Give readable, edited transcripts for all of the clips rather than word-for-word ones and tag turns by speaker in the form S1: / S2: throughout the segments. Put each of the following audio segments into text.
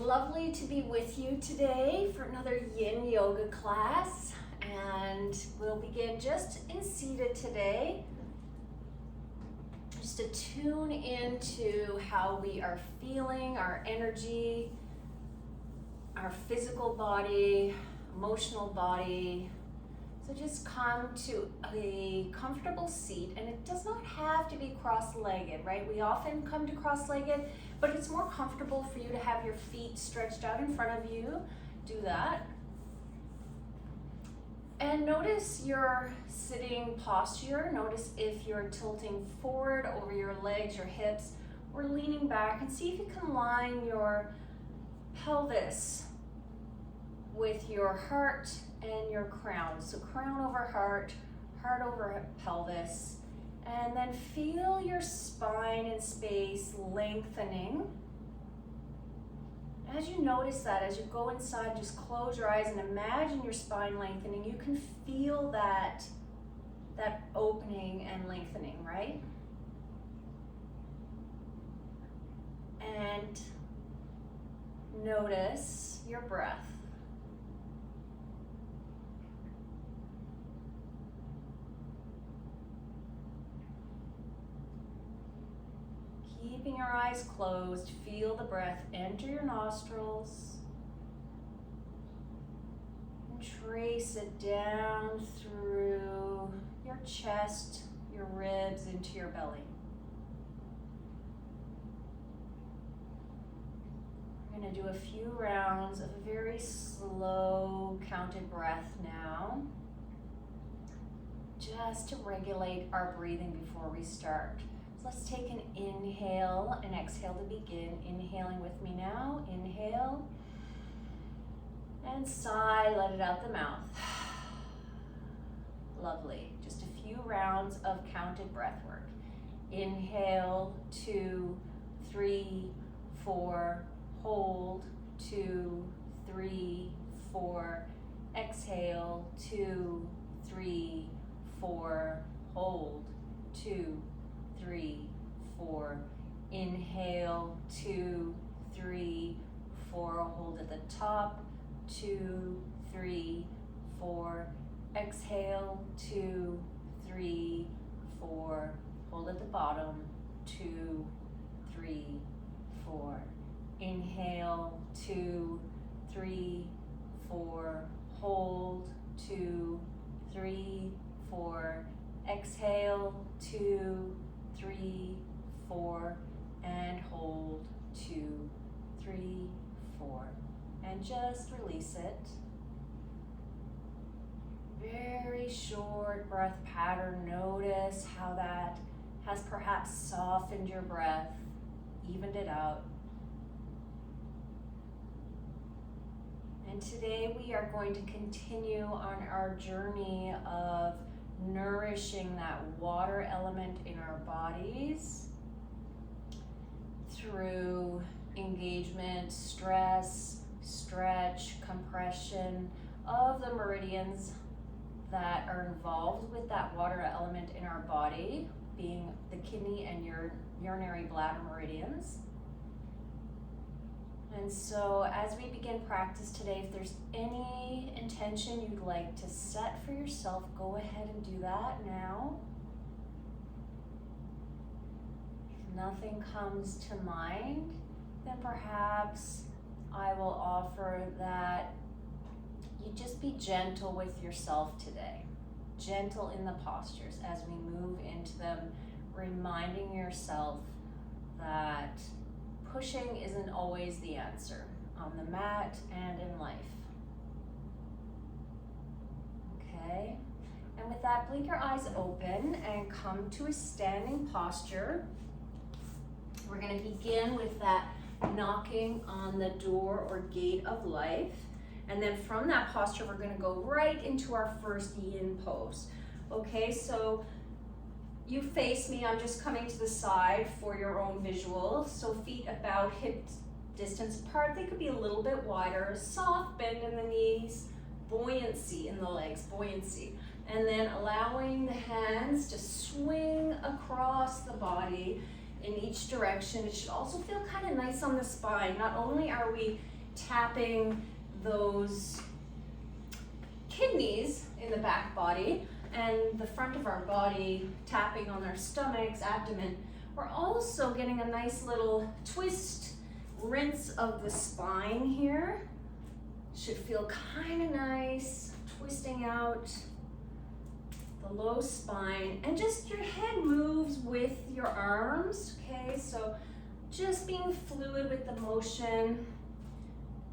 S1: lovely to be with you today for another Yin Yoga class, and we'll begin just in seated today, just to tune into how we are feeling, our energy, our physical body, emotional body. So just come to a comfortable seat, and it does not have to be cross-legged, right? We often come to cross-legged, but it's more comfortable for you to have your feet stretched out in front of you. Do that. And notice your sitting posture. Notice if you're tilting forward over your legs, your hips, or leaning back, and see if you can line your pelvis with your heart and your crown. So crown over heart, heart over pelvis, and then feel your spine and space lengthening. As you notice that, as you go inside, just close your eyes and imagine your spine lengthening. You can feel that opening and lengthening, right? And notice your breath. Keeping your eyes closed, feel the breath enter your nostrils and trace it down through your chest, your ribs, into your belly. We're going to do a few rounds of a very slow counted breath now, just to regulate our breathing before we start. So let's take an inhale and exhale to begin. Inhaling with me now. Inhale and sigh, let it out the mouth. Lovely. Just a few rounds of counted breath work. Inhale, 2, 3, 4, hold, 2, 3, 4, exhale, 2, 3, 4, hold, 2, 3, 4, inhale, 2, 3, 4, hold at the top, 2, 3, 4, exhale, 2, 3, 4, hold at the bottom, 2, 3, 4, inhale, 2, 3, 4, hold, 2, 3, 4, exhale, 2, 3, 4, and hold, 2, 3, 4, and just release it. Very short breath pattern. Notice how that has perhaps softened your breath, evened it out. And today we are going to continue on our journey of nourishing that water element in our bodies through engagement, stress, stretch, compression of the meridians that are involved with that water element in our body, being the kidney and urinary bladder meridians. And so as we begin practice today, if there's any intention you'd like to set for yourself, go ahead and do that now. If nothing comes to mind, then perhaps I will offer that you just be gentle with yourself today. Gentle in the postures as we move into them, reminding yourself that pushing isn't always the answer on the mat and in life. Okay, and with that, blink your eyes open and come to a standing posture. We're going to begin with that knocking on the door or gate of life. And then from that posture, we're going to go right into our first yin pose. Okay, so you face me, I'm just coming to the side for your own visual. So feet about hip distance apart. They could be a little bit wider. Soft bend in the knees, buoyancy in the legs, buoyancy. And then allowing the hands to swing across the body in each direction. It should also feel kind of nice on the spine. Not only are we tapping those kidneys in the back body and the front of our body, tapping on our stomachs, abdomen. We're also getting a nice little twist, rinse of the spine here. Should feel kind of nice, twisting out the low spine, and just your head moves with your arms, okay? So just being fluid with the motion.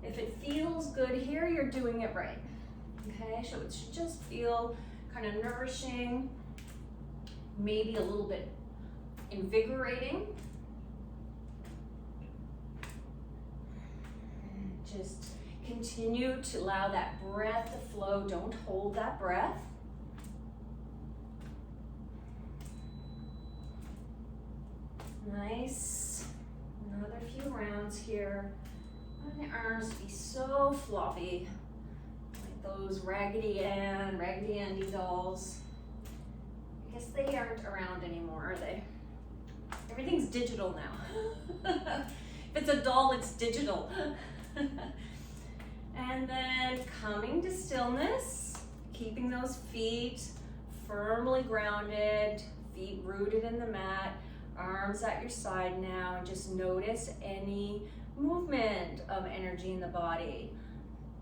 S1: If it feels good here, you're doing it right, okay? So it should just feel kind of nourishing, maybe a little bit invigorating. Just continue to allow that breath to flow. Don't hold that breath. Nice. Another few rounds here. And the arms be so floppy, like those Raggedy Andy dolls. I guess they aren't around anymore, are they? Everything's digital now. If it's a doll, it's digital. And then coming to stillness, keeping those feet firmly grounded, feet rooted in the mat, arms at your side now, and just notice any movement of energy in the body.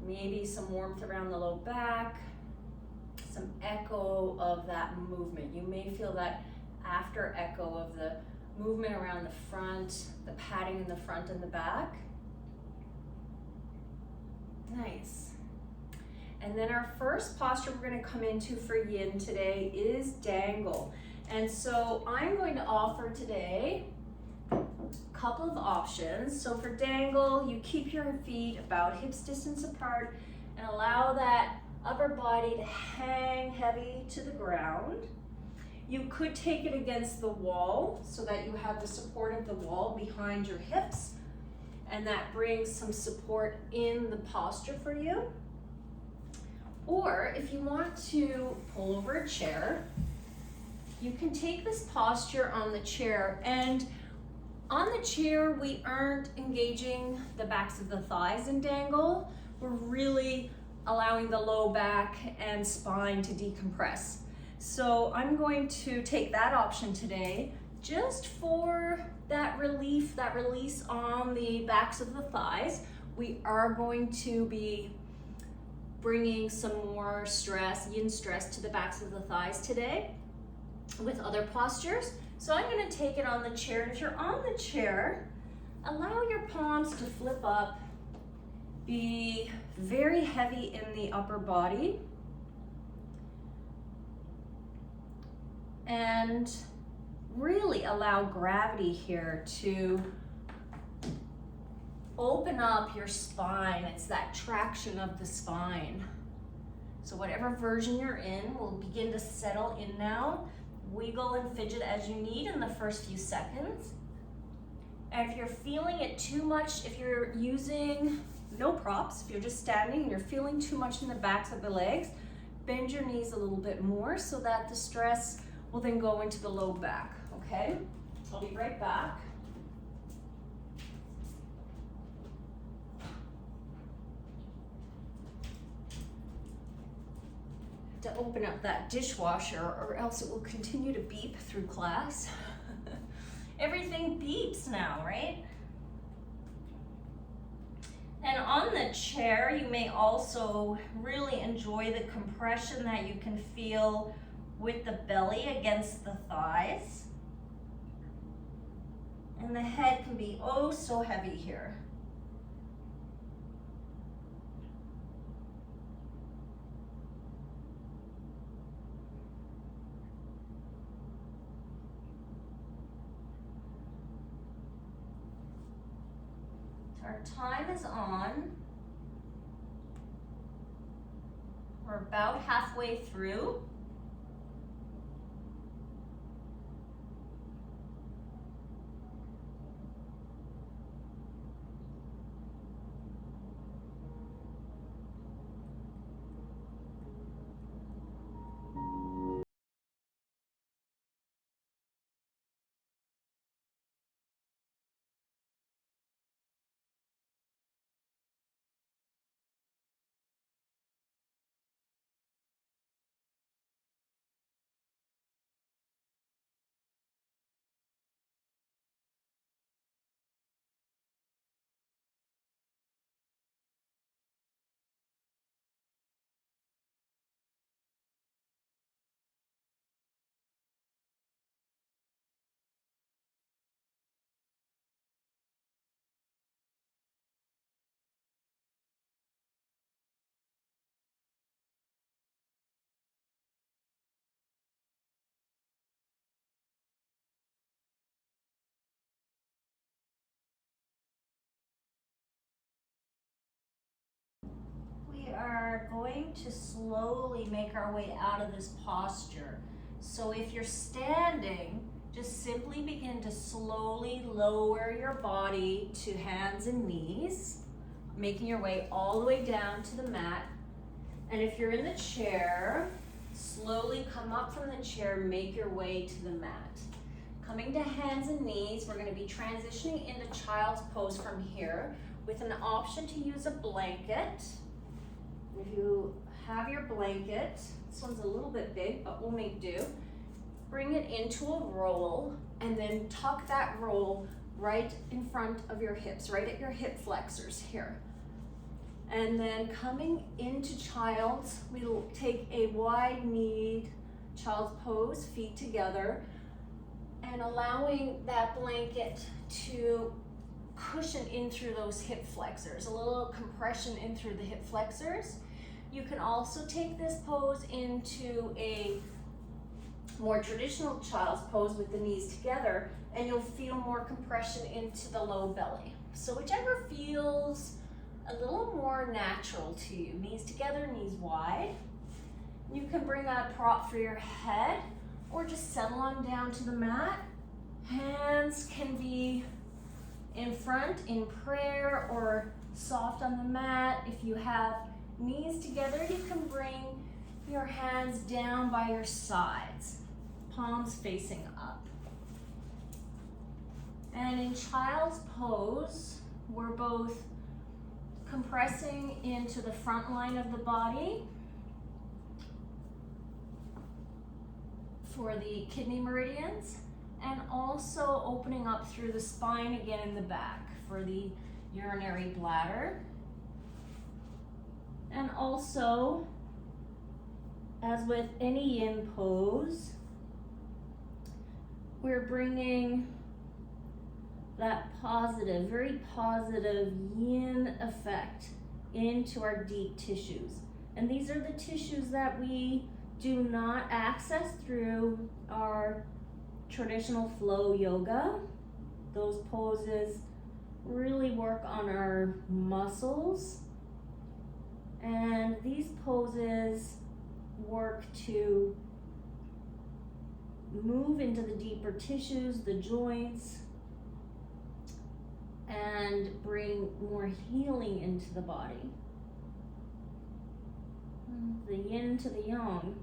S1: Maybe some warmth around the low back, some echo of that movement. You may feel that after echo of the movement around the front, the padding in the front and the back. Nice. And then our first posture we're going to come into for Yin today is Dangle. And so I'm going to offer today a couple of options. So for Dangle, you keep your feet about hips distance apart and allow that upper body to hang heavy to the ground. You could take it against the wall so that you have the support of the wall behind your hips, and that brings some support in the posture for you. Or if you want to pull over a chair, you can take this posture on the chair, and on the chair we aren't engaging the backs of the thighs in Dangle. We're really allowing the low back and spine to decompress. So I'm going to take that option today just for that relief, that release on the backs of the thighs. We are going to be bringing some more stress, yin stress, to the backs of the thighs today with other postures. So I'm going to take it on the chair. And if you're on the chair, allow your palms to flip up, be very heavy in the upper body, and really allow gravity here to open up your spine. It's that traction of the spine. So whatever version you're in will begin to settle in now. Wiggle and fidget as you need in the first few seconds. And if you're feeling it too much, if you're using no props, if you're just standing and you're feeling too much in the backs of the legs, bend your knees a little bit more so that the stress will then go into the low back, okay? I'll be right back. To open up that dishwasher or else it will continue to beep through class. Everything beeps now, right? And on the chair, you may also really enjoy the compression that you can feel with the belly against the thighs. And the head can be oh so heavy here. Our time is on. We're about halfway through. are going to slowly make our way out of this posture. So if you're standing, just simply begin to slowly lower your body to hands and knees, making your way all the way down to the mat. And if you're in the chair, slowly come up from the chair, make your way to the mat. Coming to hands and knees, we're going to be transitioning into child's pose from here with an option to use a blanket. If you have your blanket, this one's a little bit big, but we'll make do. Bring it into a roll and then tuck that roll right in front of your hips, right at your hip flexors here. And then coming into child's, we'll take a wide-kneed child's pose, feet together, and allowing that blanket to cushion in through those hip flexors, a little compression in through the hip flexors. You can also take this pose into a more traditional child's pose with the knees together, and you'll feel more compression into the low belly. So whichever feels a little more natural to you. Knees together, knees wide. You can bring out a prop for your head or just settle on down to the mat. Hands can be in front in prayer or soft on the mat. If you have knees together, you can bring your hands down by your sides, palms facing up. And in child's pose, we're both compressing into the front line of the body for the kidney meridians, and also opening up through the spine again in the back for the urinary bladder. And also, as with any yin pose, we're bringing that positive, very positive yin effect into our deep tissues. And these are the tissues that we do not access through our traditional flow yoga. Those poses really work on our muscles, and these poses work to move into the deeper tissues, the joints, and bring more healing into the body. The yin to the yang.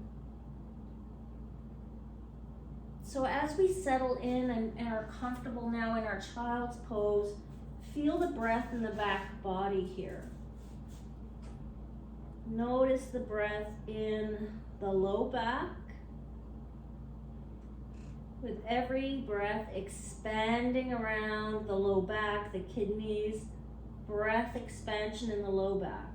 S1: So as we settle in and are comfortable now in our child's pose, feel the breath in the back body here. Notice the breath in the low back. With every breath expanding around the low back, the kidneys, breath expansion in the low back.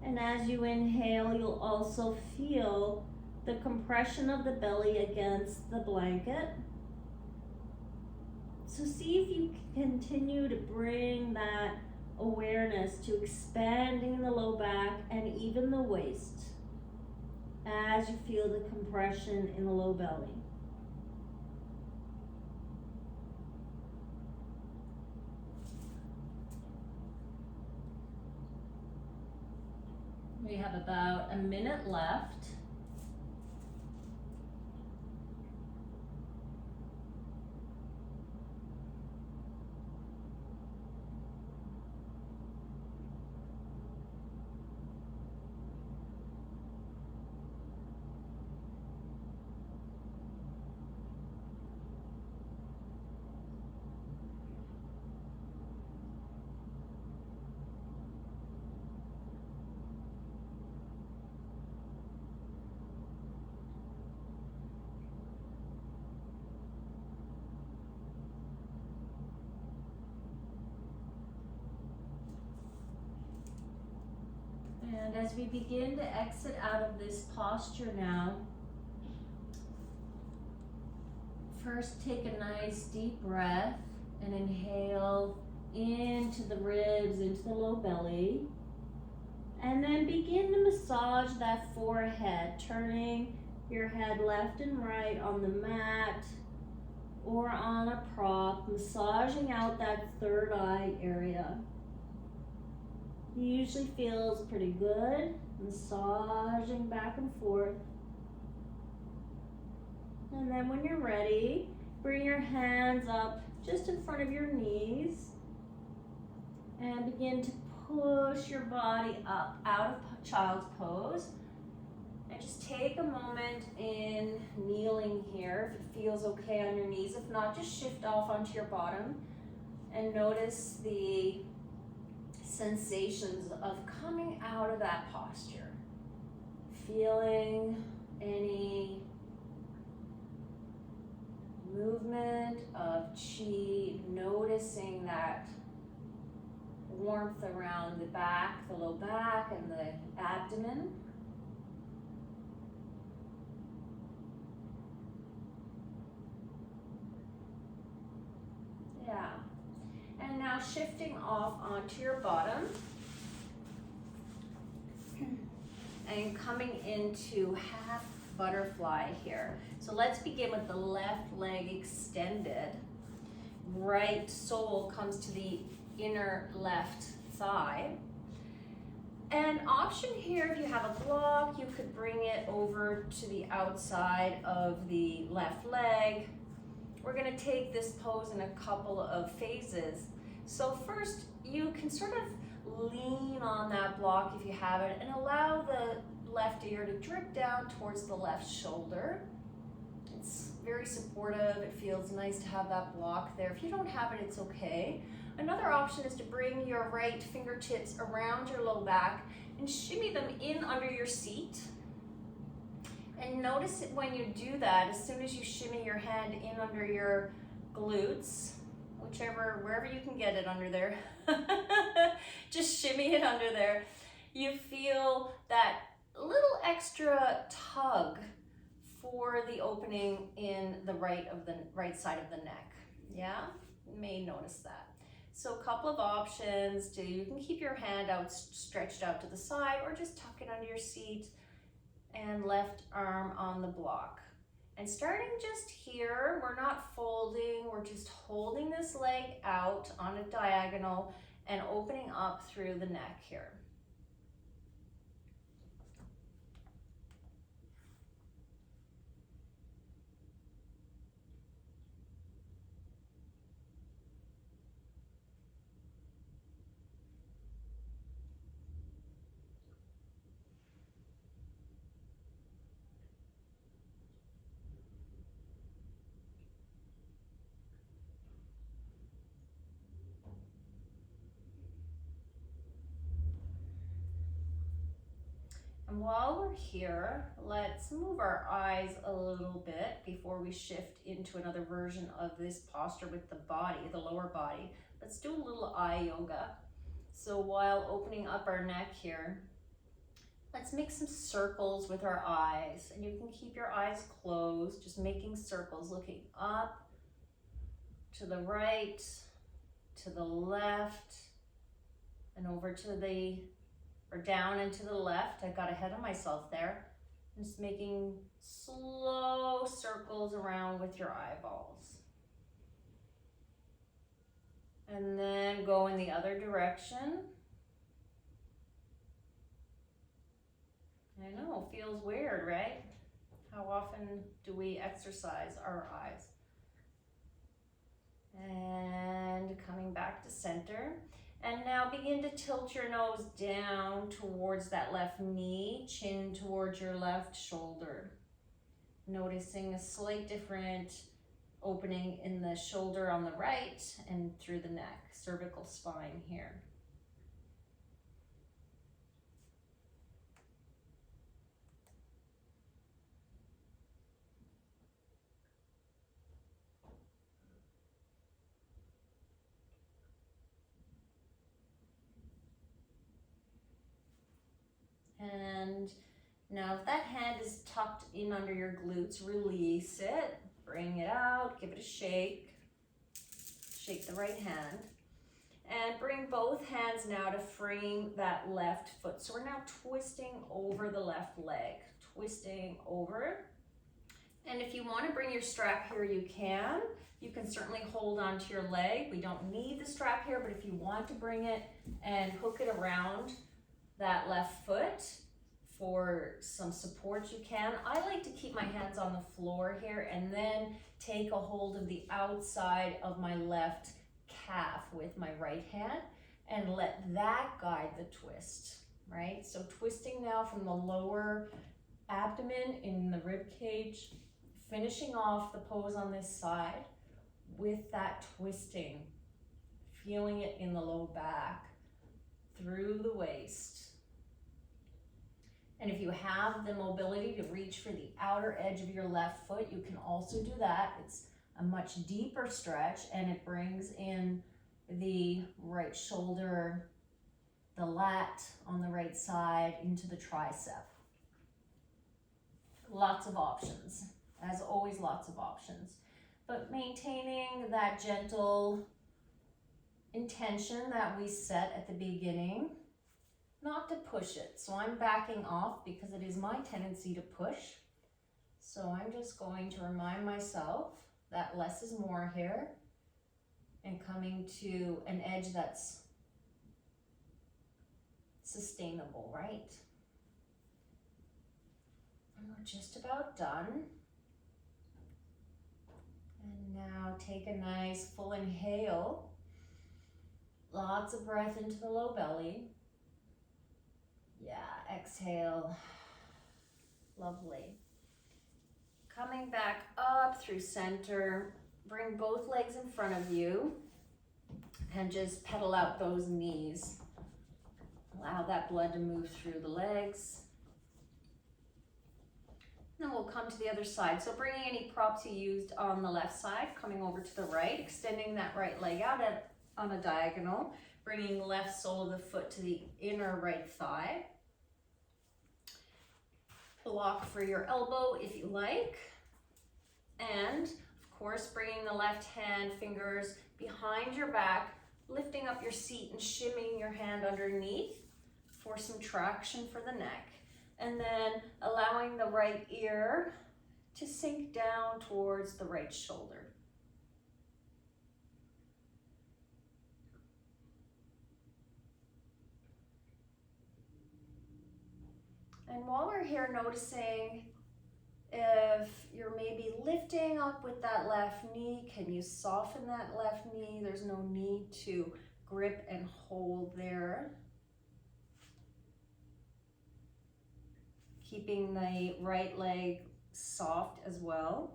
S1: And as you inhale, you'll also feel the compression of the belly against the blanket. So see if you can continue to bring that awareness to expanding the low back and even the waist as you feel the compression in the low belly. We have about a minute left. And as we begin to exit out of this posture now, first take a nice deep breath and inhale into the ribs, into the low belly. And then begin to massage that forehead, turning your head left and right on the mat or on a prop, massaging out that third eye area. Usually feels pretty good, massaging back and forth. And then when you're ready, bring your hands up just in front of your knees and begin to push your body up out of child's pose. And just take a moment in kneeling here if it feels okay on your knees. If not, just shift off onto your bottom and notice the sensations of coming out of that posture. Feeling any movement of chi, noticing that warmth around the back, the low back, and the abdomen. Yeah. And now shifting off onto your bottom and coming into half butterfly here. So let's begin with the left leg extended. Right sole comes to the inner left thigh. An option here, if you have a block, you could bring it over to the outside of the left leg. We're going to take this pose in a couple of phases. So first, you can sort of lean on that block if you have it and allow the left ear to drip down towards the left shoulder. It's very supportive. It feels nice to have that block there. If you don't have it, it's okay. Another option is to bring your right fingertips around your low back and shimmy them in under your seat. And notice it when you do that, as soon as you shimmy your hand in under your glutes, wherever you can get it under there, just shimmy it under there. You feel that little extra tug for the opening in the right side of the neck. Yeah, you may notice that. So a couple of options. You can keep your hand out, stretched out to the side, or just tuck it under your seat and left arm on the block. And starting just here, we're not folding, we're just holding this leg out on a diagonal and opening up through the neck here. And while we're here, let's move our eyes a little bit before we shift into another version of this posture with the body, the lower body. Let's do a little eye yoga. So while opening up our neck here, let's make some circles with our eyes. And you can keep your eyes closed, just making circles, looking up, to the right, to the left, and over to the or down and to the left. I got ahead of myself there. Just making slow circles around with your eyeballs. And then go in the other direction. I know, feels weird, right? How often do we exercise our eyes? And coming back to center. And now begin to tilt your nose down towards that left knee, chin towards your left shoulder. Noticing a slight different opening in the shoulder on the right and through the neck, cervical spine here. And now if that hand is tucked in under your glutes, release it, bring it out, give it a shake. Shake the right hand. And bring both hands now to frame that left foot. So we're now twisting over the left leg, twisting over. And if you want to bring your strap here, you can. You can certainly hold onto your leg. We don't need the strap here, but if you want to bring it and hook it around that left foot for some support, you can. I like to keep my hands on the floor here and then take a hold of the outside of my left calf with my right hand and let that guide the twist, right? So twisting now from the lower abdomen in the rib cage, finishing off the pose on this side with that twisting, feeling it in the low back, through the waist. And if you have the mobility to reach for the outer edge of your left foot, you can also do that. It's a much deeper stretch and it brings in the right shoulder, the lat on the right side into the tricep. Lots of options. As always, lots of options. But maintaining that gentle intention that we set at the beginning, not to push it. So I'm backing off because it is my tendency to push. So I'm just going to remind myself that less is more here and coming to an edge that's sustainable, right? And we're just about done. And now take a nice full inhale. Lots of breath into the low belly. Yeah, exhale. Lovely. Coming back up through center. Bring both legs in front of you and just pedal out those knees. Allow that blood to move through the legs. Then we'll come to the other side. So bringing any props you used on the left side, coming over to the right, extending that right leg out on a diagonal, bringing the left sole of the foot to the inner right thigh. Block for your elbow if you like. And of course, bringing the left hand fingers behind your back, lifting up your seat and shimmying your hand underneath for some traction for the neck. And then allowing the right ear to sink down towards the right shoulder. And while we're here, noticing if you're maybe lifting up with that left knee, can you soften that left knee? There's no need to grip and hold there. Keeping the right leg soft as well.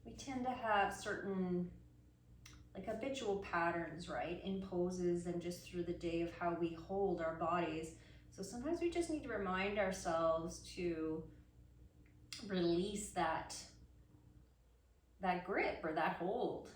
S1: We tend to have certain like habitual patterns, right, in poses and just through the day of how we hold our bodies. So sometimes we just need to remind ourselves to release that grip or that hold.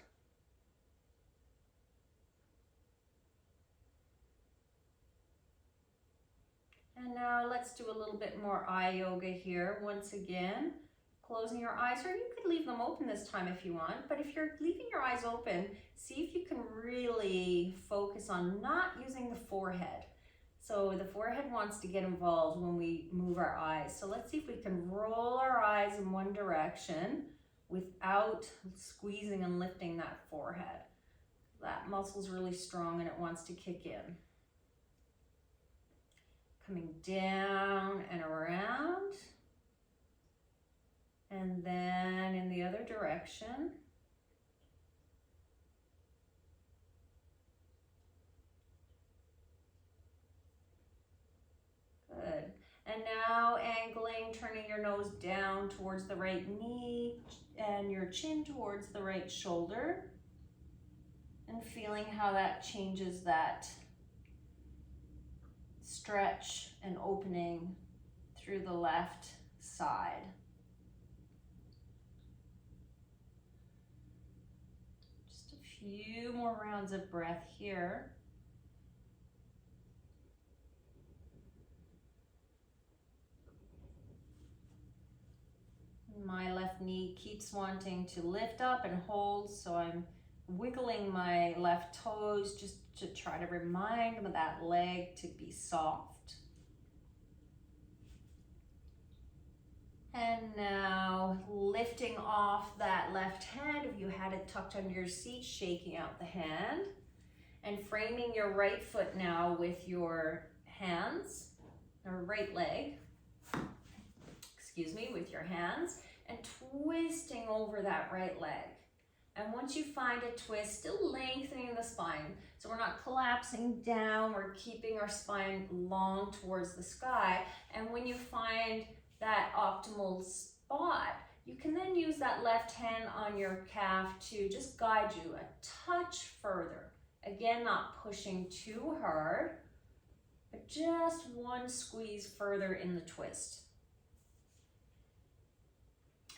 S1: And now let's do a little bit more eye yoga here. Once again, closing your eyes, or you could leave them open this time if you want, but if you're leaving your eyes open, see if you can really focus on not using the forehead. So the forehead wants to get involved when we move our eyes. So let's see if we can roll our eyes in one direction without squeezing and lifting that forehead. That muscle's really strong and it wants to kick in. Coming down and around. And then in the other direction. Good. And now angling, turning your nose down towards the right knee and your chin towards the right shoulder. And feeling how that changes that stretch and opening through the left side. Just a few more rounds of breath here. My left knee keeps wanting to lift up and hold, so I'm wiggling my left toes just to try to remind that leg to be soft. And now lifting off that left hand, if you had it tucked under your seat, shaking out the hand. And framing your right foot now with your hands, or right leg, excuse me, with your hands, and twisting over that right leg. And once you find a twist, still lengthening the spine. So we're not collapsing down, we're keeping our spine long towards the sky. And when you find that optimal spot, you can then use that left hand on your calf to just guide you a touch further. Again, not pushing too hard, but just one squeeze further in the twist.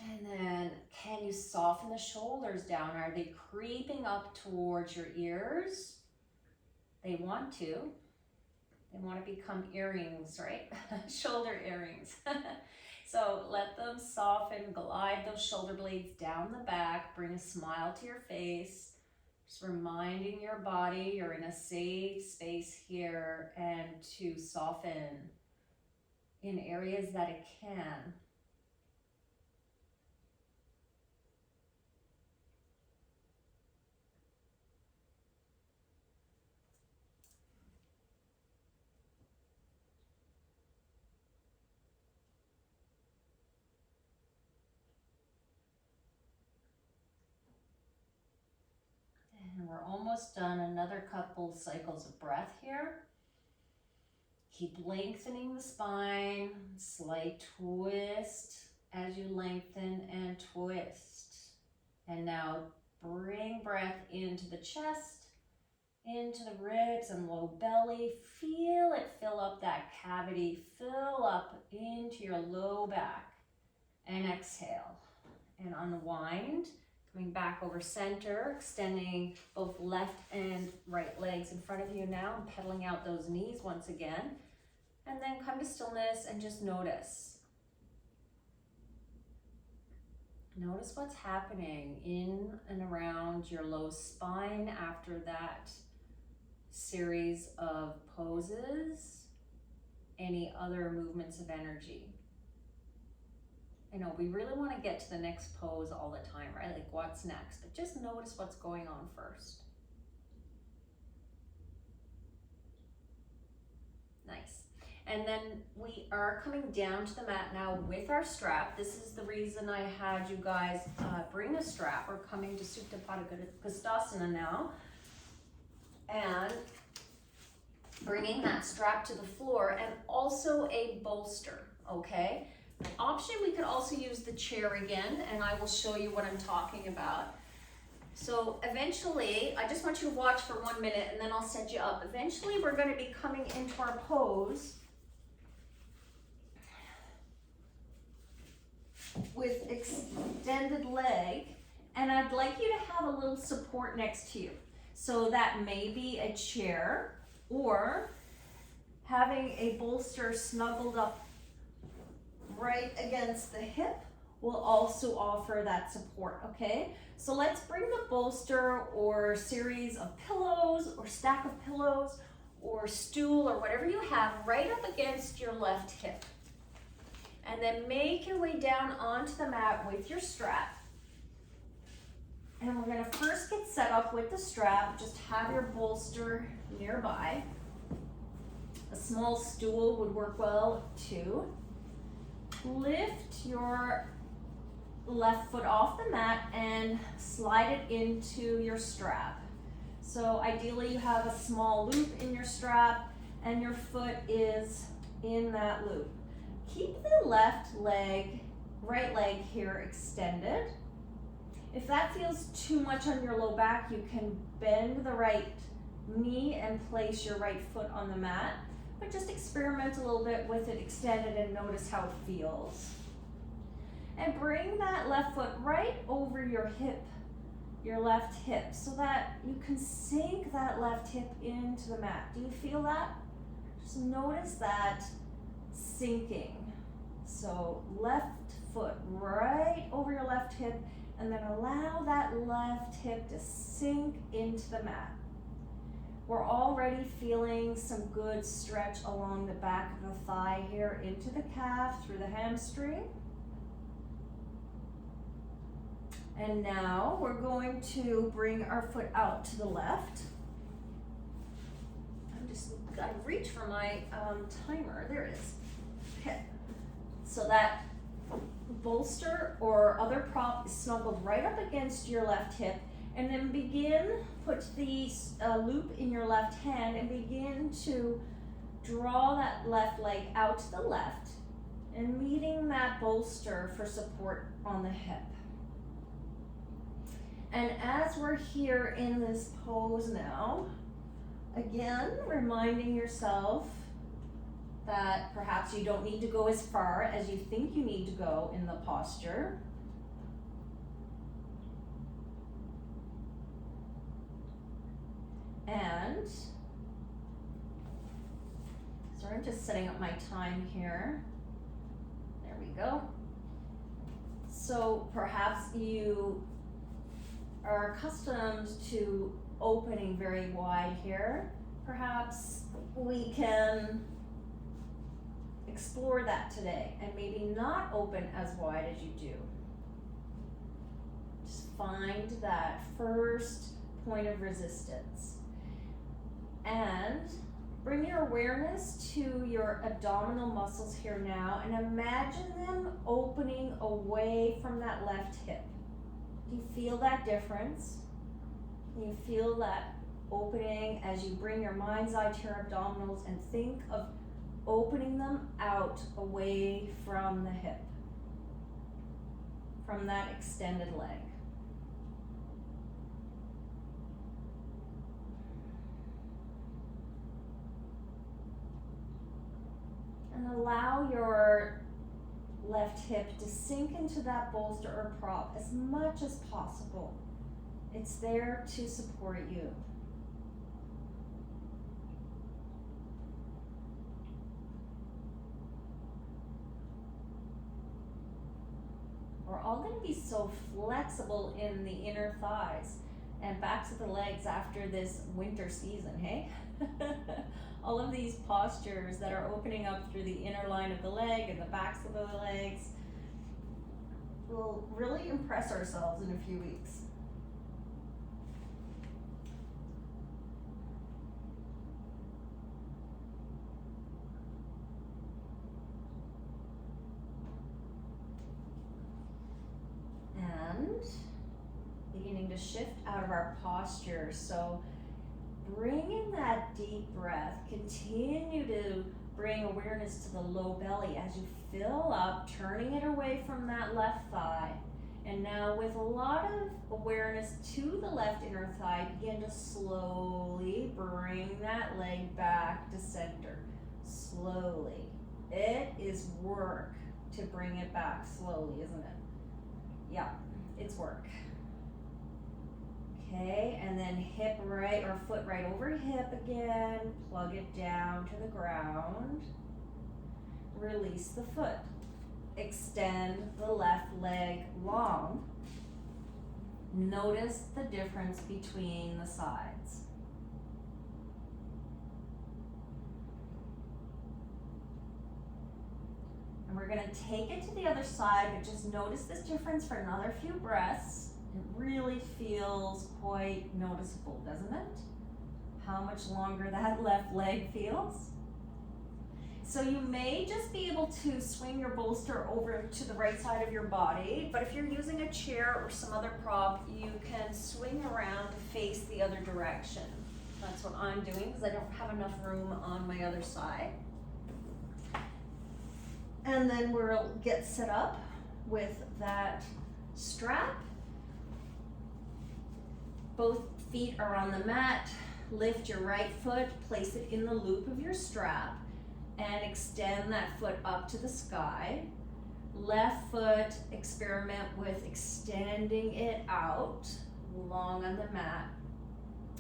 S1: And then, can you soften the shoulders down? Are they creeping up towards your ears? They want to. They want to become earrings, right? Shoulder earrings. So let them soften, glide those shoulder blades down the back, bring a smile to your face. Just reminding your body you're in a safe space here and to soften in areas that it can. And we're almost done. Another couple cycles of breath here. Keep lengthening the spine. Slight twist as you lengthen and twist. And now bring breath into the chest, into the ribs and low belly. Feel it fill up that cavity. Fill up into your low back. And exhale. And unwind. Coming back over center, extending both left and right legs in front of you now, and pedaling out those knees once again. And then come to stillness and just notice. Notice what's happening in and around your low spine after that series of poses, any other movements of energy. I know we really want to get to the next pose all the time, right? Like what's next? But just notice what's going on first. Nice. And then we are coming down to the mat now with our strap. This is the reason I had you guys bring a strap. We're coming to Supta Pada Gustasana now. And bringing that strap to the floor and also a bolster, okay? Option, we could also use the chair again, and I will show you what I'm talking about. So eventually, I just want you to watch for 1 minute and then I'll set you up. Eventually, we're going to be coming into our pose with extended leg, and I'd like you to have a little support next to you. So that may be a chair or having a bolster snuggled up right against the hip will also offer that support, okay? So let's bring the bolster or series of pillows or stack of pillows or stool or whatever you have right up against your left hip. And then make your way down onto the mat with your strap. And we're gonna first get set up with the strap. Just have your bolster nearby. A small stool would work well too. Lift your left foot off the mat and slide it into your strap. So ideally you have a small loop in your strap and your foot is in that loop. Keep the left leg, right leg here extended. If that feels too much on your low back, you can bend the right knee and place your right foot on the mat. But just experiment a little bit with it extended and notice how it feels. And bring that left foot right over your hip, your left hip, so that you can sink that left hip into the mat. Do you feel that? Just notice that sinking. So left foot right over your left hip, and then allow that left hip to sink into the mat. We're already feeling some good stretch along the back of the thigh here into the calf, through the hamstring. And now we're going to bring our foot out to the left. I'm just gotta reach for my timer. There it is. Okay. So that bolster or other prop is snuggled right up against your left hip, and then put the loop in your left hand and begin to draw that left leg out to the left and meeting that bolster for support on the hip. And as we're here in this pose now, again, reminding yourself that perhaps you don't need to go as far as you think you need to go in the posture. And, sorry, I'm just setting up my time here. There we go. So perhaps you are accustomed to opening very wide here. Perhaps we can explore that today and maybe not open as wide as you do. Just find that first point of resistance and bring your awareness to your abdominal muscles here now and imagine them opening away from that left hip. Do you feel that difference? You feel that opening as you bring your mind's eye to your abdominals and think of opening them out away from the hip, from that extended leg. And allow your left hip to sink into that bolster or prop as much as possible. It's there to support you. We're all going to be so flexible in the inner thighs and backs of the legs after this winter season, hey? All of these postures that are opening up through the inner line of the leg and the backs of the legs will really impress ourselves in a few weeks. And beginning to shift out of our posture. So bringing that deep breath, continue to bring awareness to the low belly as you fill up, turning it away from that left thigh. And now with a lot of awareness to the left inner thigh, begin to slowly bring that leg back to center. Slowly. It is work to bring it back slowly, isn't it? Yeah, it's work. Okay, and then hip right or foot right over hip again. Plug it down to the ground. Release the foot. Extend the left leg long. Notice the difference between the sides. And we're going to take it to the other side, but just notice this difference for another few breaths. It really feels quite noticeable, doesn't it? How much longer that left leg feels. So you may just be able to swing your bolster over to the right side of your body, but if you're using a chair or some other prop, you can swing around to face the other direction. That's what I'm doing because I don't have enough room on my other side. And then we'll get set up with that strap. Both feet are on the mat. Lift your right foot, place it in the loop of your strap, and extend that foot up to the sky. Left foot, experiment with extending it out long on the mat.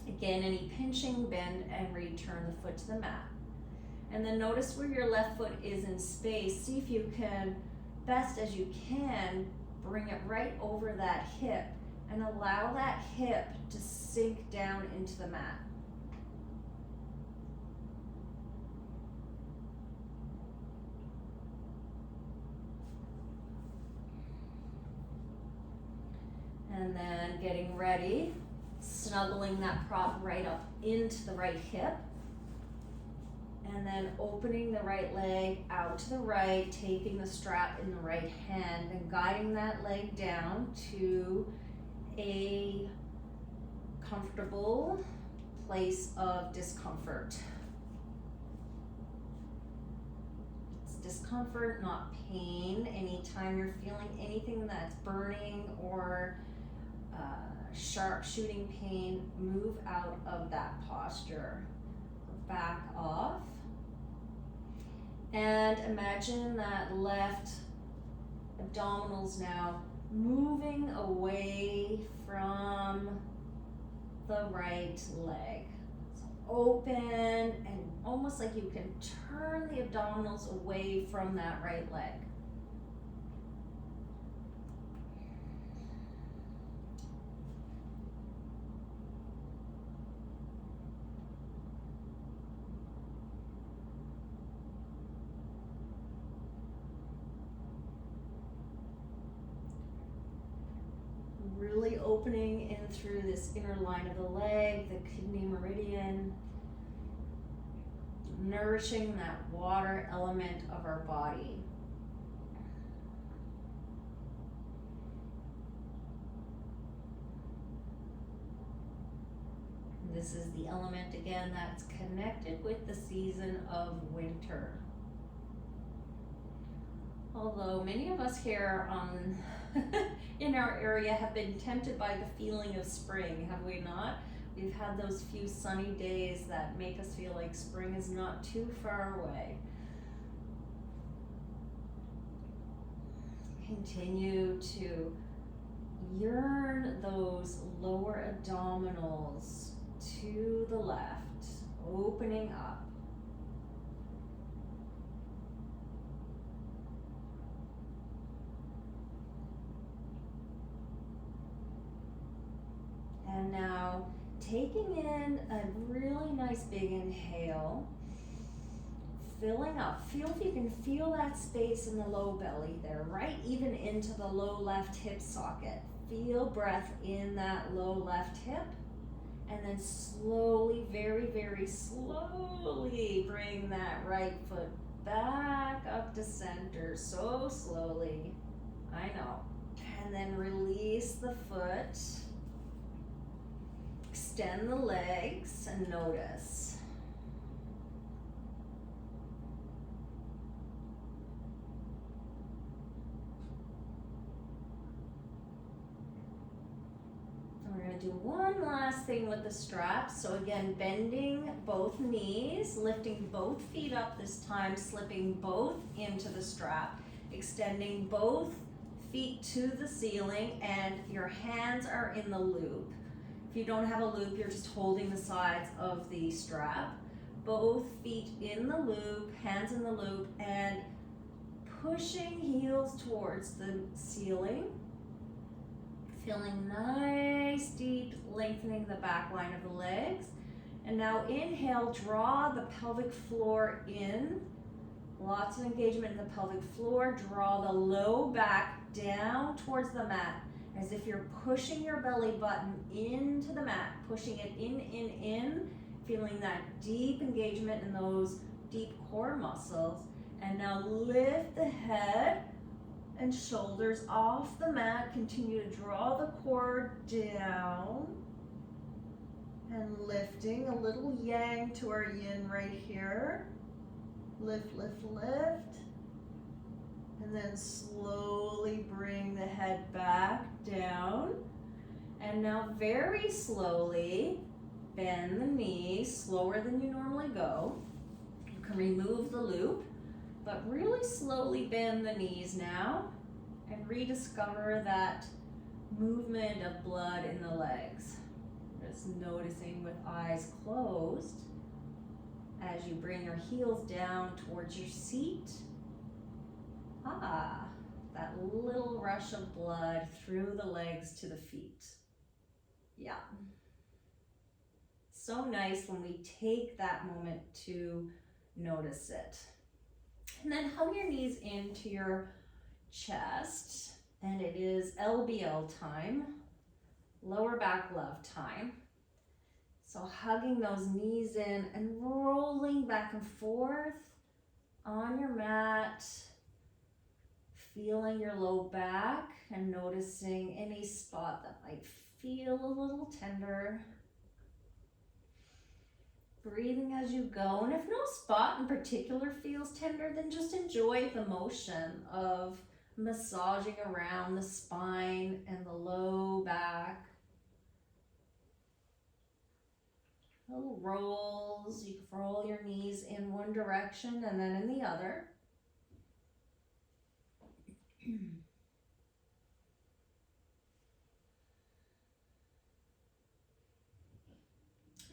S1: Again, any pinching, bend, and return the foot to the mat. And then notice where your left foot is in space. See if you can, best as you can, bring it right over that hip and allow that hip to sink down into the mat. And then getting ready, snuggling that prop right up into the right hip. And then opening the right leg out to the right, taking the strap in the right hand and guiding that leg down to a comfortable place of discomfort. It's discomfort, not pain. Anytime you're feeling anything that's burning or sharp shooting pain, move out of that posture. Back off. And imagine that left abdominals now moving away from the right leg. So open and almost like you can turn the abdominals away from that right leg. Really opening in through this inner line of the leg, the kidney meridian, nourishing that water element of our body. This is the element again that's connected with the season of winter. Although many of us here in our area have been tempted by the feeling of spring, have we not? We've had those few sunny days that make us feel like spring is not too far away. Continue to yearn those lower abdominals to the left, opening up. And now taking in a really nice big inhale, filling up. Feel if you can feel that space in the low belly there, right even into the low left hip socket. Feel breath in that low left hip. And then slowly, very, very slowly bring that right foot back up to center. So slowly, I know. And then release the foot. Extend the legs and notice. And we're going to do one last thing with the straps. So again, bending both knees, lifting both feet up this time, slipping both into the strap, extending both feet to the ceiling, and your hands are in the loop. If you don't have a loop, you're just holding the sides of the strap. Both feet in the loop, hands in the loop, and pushing heels towards the ceiling. Feeling nice, deep, lengthening the back line of the legs. And now inhale, draw the pelvic floor in. Lots of engagement in the pelvic floor. Draw the low back down towards the mat, as if you're pushing your belly button into the mat, pushing it in, feeling that deep engagement in those deep core muscles. And now lift the head and shoulders off the mat. Continue to draw the core down and lifting a little yang to our yin right here. Lift, lift, lift. And then slowly bring the head back down. And now very slowly bend the knees, slower than you normally go. You can remove the loop, but really slowly bend the knees now and rediscover that movement of blood in the legs. Just noticing with eyes closed as you bring your heels down towards your seat. Ah, that little rush of blood through the legs to the feet. Yeah. So nice when we take that moment to notice it. And then hug your knees into your chest, and it is LBL time, lower back love time. So hugging those knees in and rolling back and forth on your mat, feeling your low back and noticing any spot that might feel a little tender. Breathing as you go, and if no spot in particular feels tender, then just enjoy the motion of massaging around the spine and the low back. Little rolls. You can roll your knees in one direction and then in the other.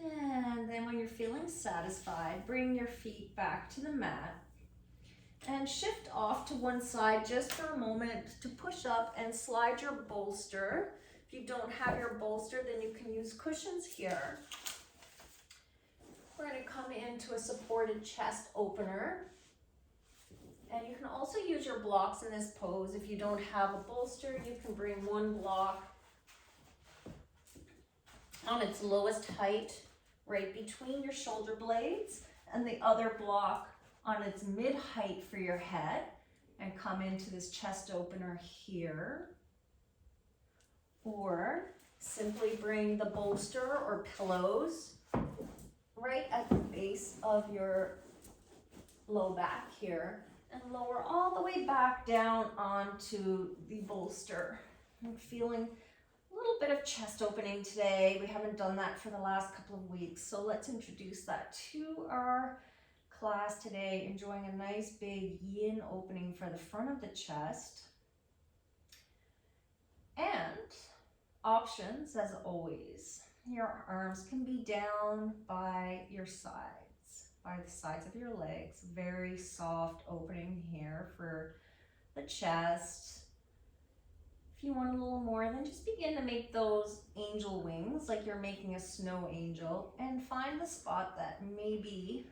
S1: And then when you're feeling satisfied, bring your feet back to the mat and shift off to one side just for a moment to push up and slide your bolster. If you don't have your bolster, then you can use cushions here. We're going to come into a supported chest opener. And you can also use your blocks in this pose. If you don't have a bolster, you can bring one block on its lowest height, right between your shoulder blades, and the other block on its mid height for your head, and come into this chest opener here. Or simply bring the bolster or pillows right at the base of your low back here and lower all the way back down onto the bolster. I'm feeling a little bit of chest opening today. We haven't done that for the last couple of weeks, so let's introduce that to our class today. Enjoying a nice big yin opening for the front of the chest. And options, as always, your arms can be down by your sides, by the sides of your legs. Very soft opening here for the chest. If you want a little more, then just begin to make those angel wings like you're making a snow angel, and find the spot that maybe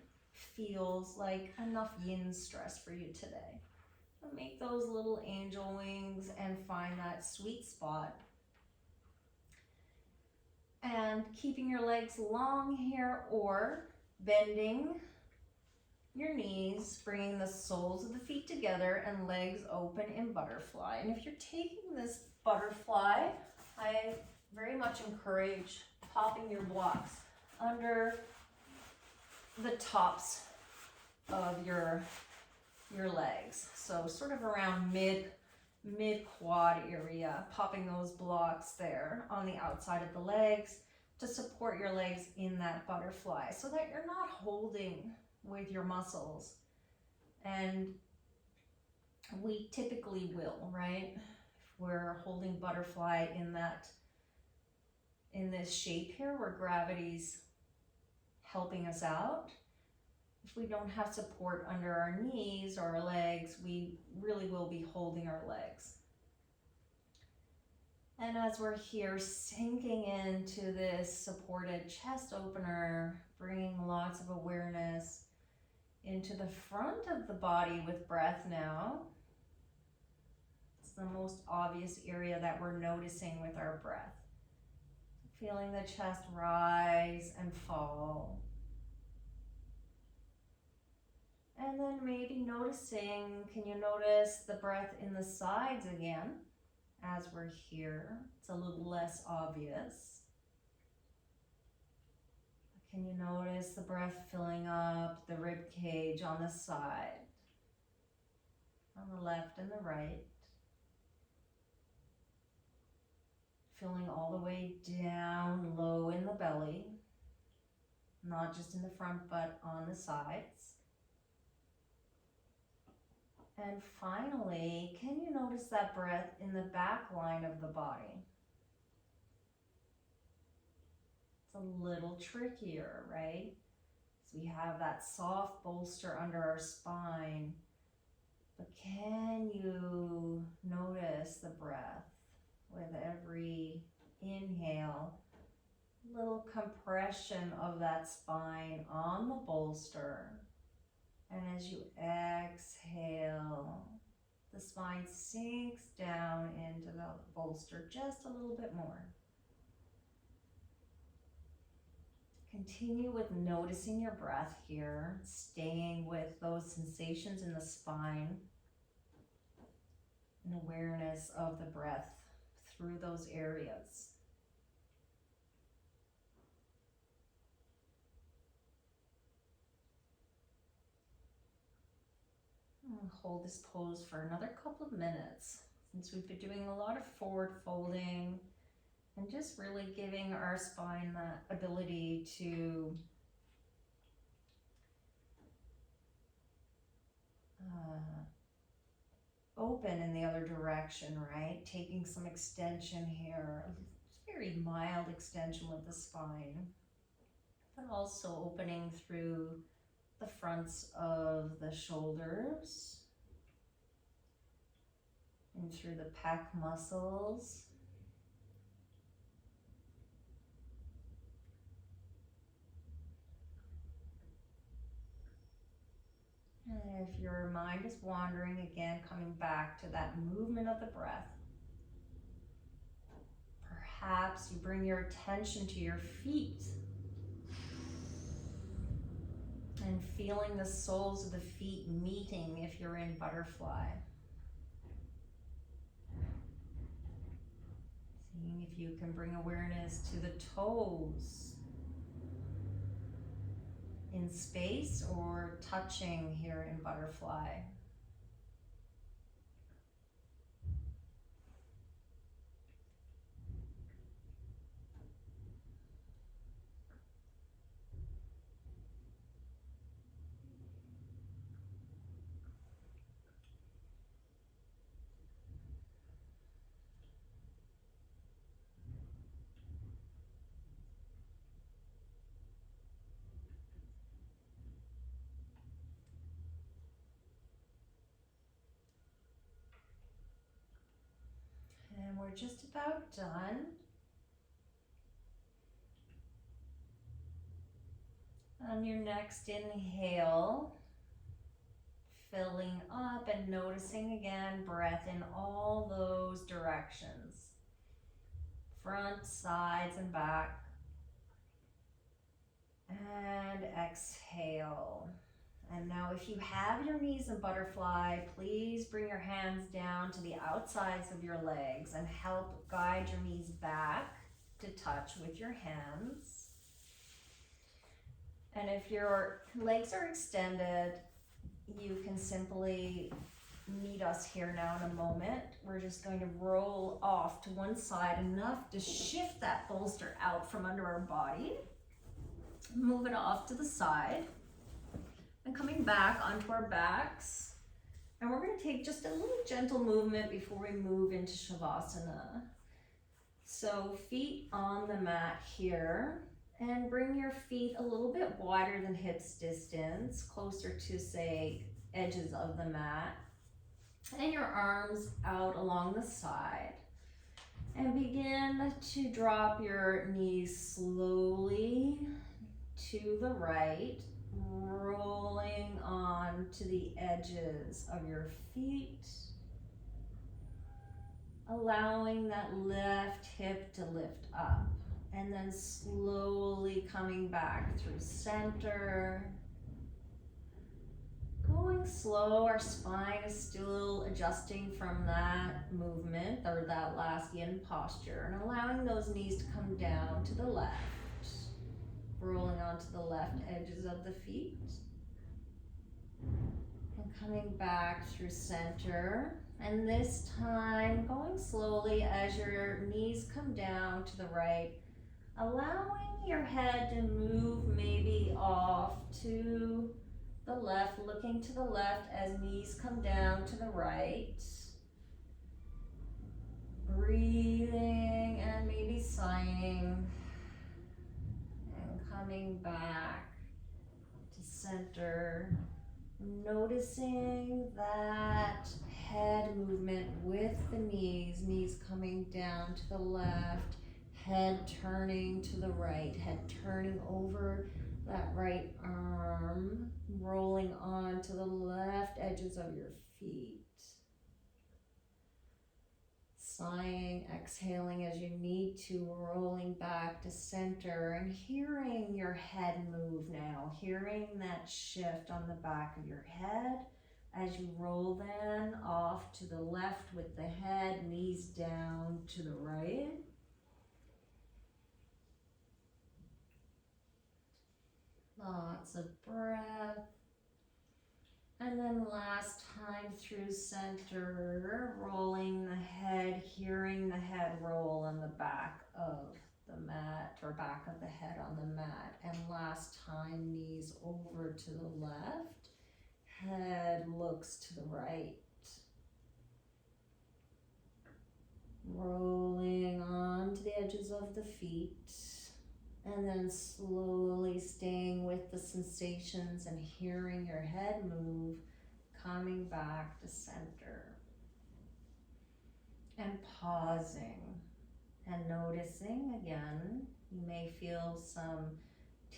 S1: feels like enough yin stress for you today. So make those little angel wings and find that sweet spot. And keeping your legs long here, or bending your knees, bringing the soles of the feet together and legs open in butterfly. And if you're taking this butterfly, I very much encourage popping your blocks under the tops of your legs. So sort of around mid quad area, popping those blocks there on the outside of the legs to support your legs in that butterfly, so that you're not holding with your muscles. And we typically will, right? If we're holding butterfly in this shape here where gravity's helping us out, if we don't have support under our knees or our legs, we really will be holding our legs. And as we're here sinking into this supported chest opener, bringing lots of awareness into the front of the body with breath now. It's the most obvious area that we're noticing with our breath. Feeling the chest rise and fall. And then maybe noticing, can you notice the breath in the sides again as we're here? It's a little less obvious. Can you notice the breath filling up the rib cage on the side, on the left and the right? Filling all the way down low in the belly, not just in the front but on the sides. And finally, can you notice that breath in the back line of the body? It's a little trickier, right? So we have that soft bolster under our spine, but can you notice the breath with every inhale? Little compression of that spine on the bolster. And as you exhale, the spine sinks down into the bolster just a little bit more. Continue with noticing your breath here, staying with those sensations in the spine and awareness of the breath through those areas. And hold this pose for another couple of minutes, since we've been doing a lot of forward folding and just really giving our spine that ability to open in the other direction, right? Taking some extension here, very mild extension with the spine, but also opening through the fronts of the shoulders and through the pec muscles. And if your mind is wandering, again, coming back to that movement of the breath. Perhaps you bring your attention to your feet and feeling the soles of the feet meeting if you're in butterfly. Seeing if you can bring awareness to the toes in space or touching here in butterfly. And we're just about done. On your next inhale, filling up and noticing again breath in all those directions. Front, sides, and back. And exhale. And now if you have your knees in butterfly, please bring your hands down to the outsides of your legs and help guide your knees back to touch with your hands. And if your legs are extended, you can simply meet us here now in a moment. We're just going to roll off to one side enough to shift that bolster out from under our body. Move it off to the side. And coming back onto our backs. And we're going to take just a little gentle movement before we move into Savasana. So feet on the mat here. And bring your feet a little bit wider than hips distance, closer to, say, edges of the mat. And your arms out along the side. And begin to drop your knees slowly to the right, rolling on to the edges of your feet. Allowing that left hip to lift up. And then slowly coming back through center. Going slow, our spine is still adjusting from that movement or that last yin posture, and allowing those knees to come down to the left. Rolling onto the left edges of the feet. And coming back through center. And this time going slowly as your knees come down to the right. Allowing your head to move maybe off to the left, looking to the left as knees come down to the right. Breathing and maybe sighing. And coming back to center. Noticing that head movement with the knees coming down to the left. Head turning to the right, head turning over that right arm, rolling on to the left edges of your feet. sighing, exhaling as you need to, rolling back to center and hearing your head move now, hearing that shift on the back of your head as you roll then off to the left with the head, knees down to the right. Lots of breath. And then last time through center, rolling the head, hearing the head roll on the back of the mat, or back of the head on the mat. And last time, knees over to the left, head looks to the right. Rolling onto the edges of the feet. And then slowly staying with the sensations and hearing your head move, coming back to center. And pausing and noticing again. You may feel some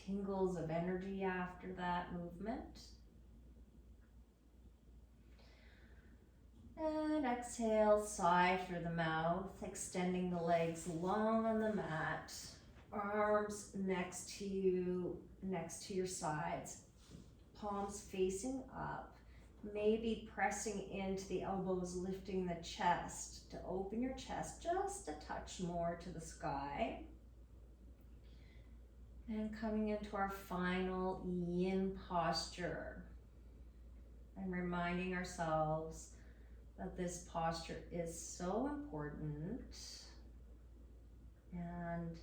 S1: tingles of energy after that movement. And exhale, sigh through the mouth, extending the legs long on the mat. Arms next to you, next to your sides, palms facing up, maybe pressing into the elbows, lifting the chest to open your chest just a touch more to the sky. And coming into our final yin posture and reminding ourselves that this posture is so important, and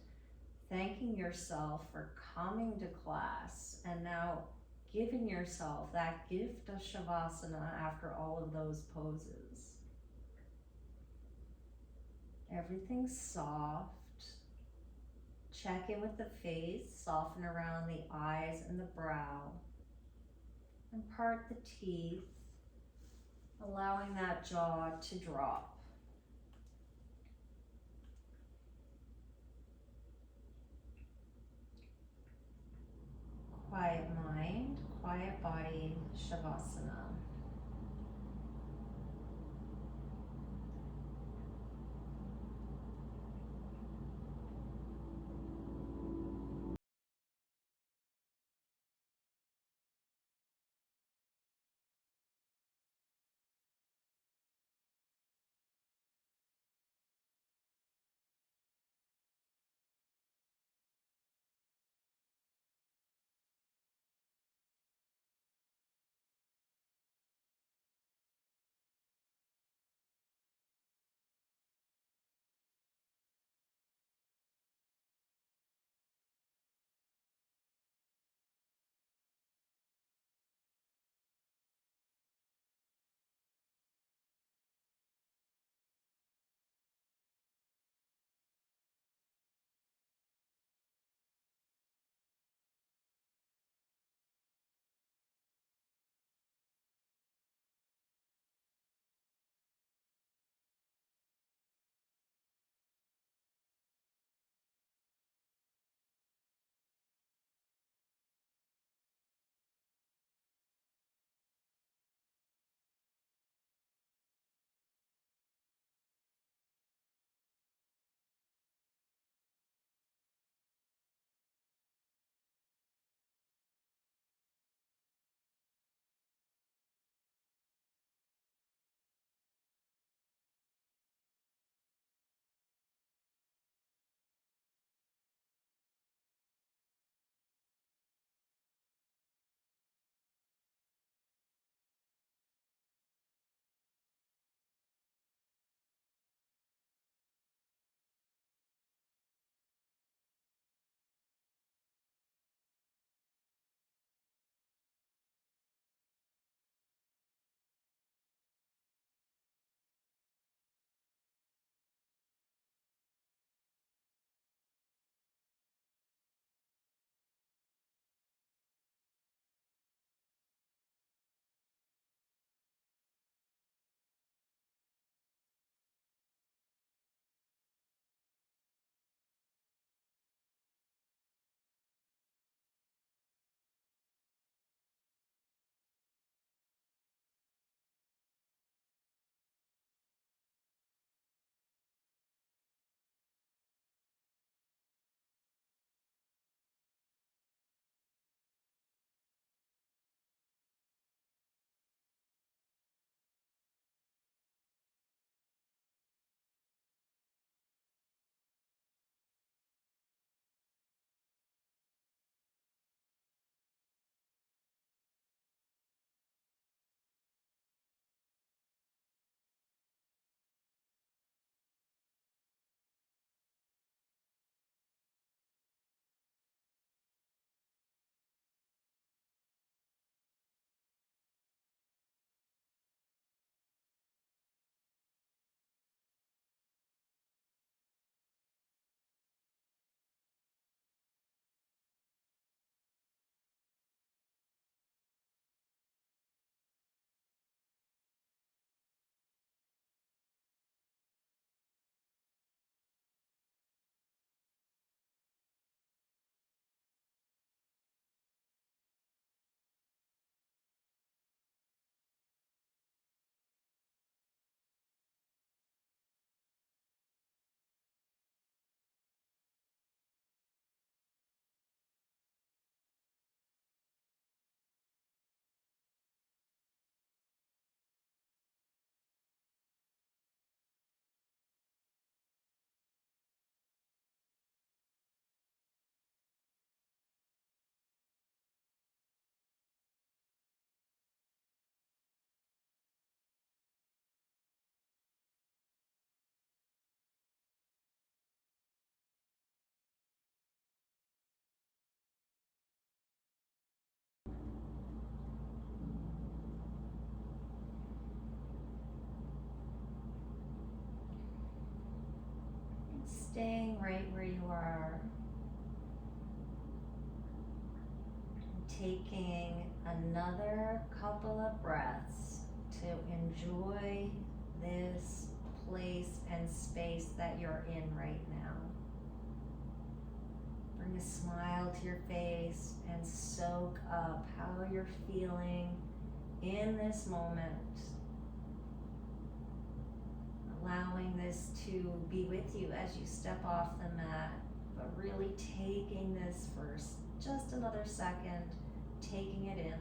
S1: thanking yourself for coming to class and now giving yourself that gift of Savasana after all of those poses. Everything's soft. Check in with the face, soften around the eyes and the brow, and part the teeth, allowing that jaw to drop. Quiet mind, quiet body, Shavasana.
S2: staying right where you are. Taking another couple of breaths to enjoy this place and space that you're in right now. Bring a smile to your face and soak up how you're feeling in this moment. Allowing this to be with you as you step off the mat, but really taking this for just another second, taking it in.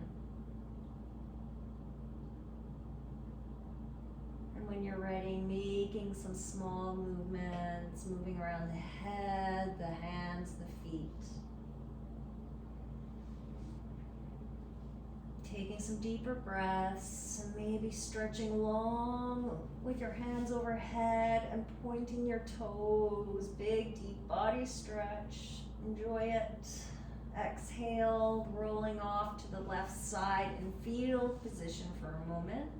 S2: And when you're ready, making some small movements, moving around the head, the hands, the feet. Taking some deeper breaths and maybe stretching long with your hands overhead and pointing your toes. Big, deep body stretch. Enjoy it. Exhale, rolling off to the left side in fetal position for a moment.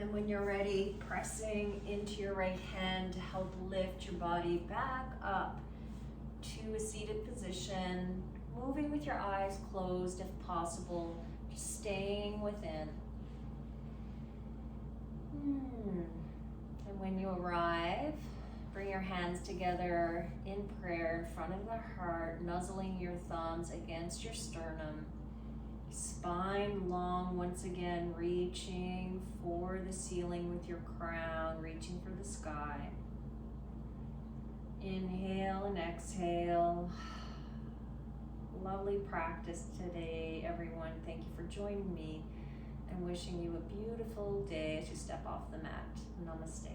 S2: And when you're ready, pressing into your right hand to help lift your body back up to a seated position, moving with your eyes closed if possible, just staying within. And when you arrive, bring your hands together in prayer in front of the heart, nuzzling your thumbs against your sternum. Spine long, once again, reaching for the ceiling with your crown, reaching for the sky. Inhale and exhale. Lovely practice today, everyone. Thank you for joining me and wishing you a beautiful day as you step off the mat. Namaste.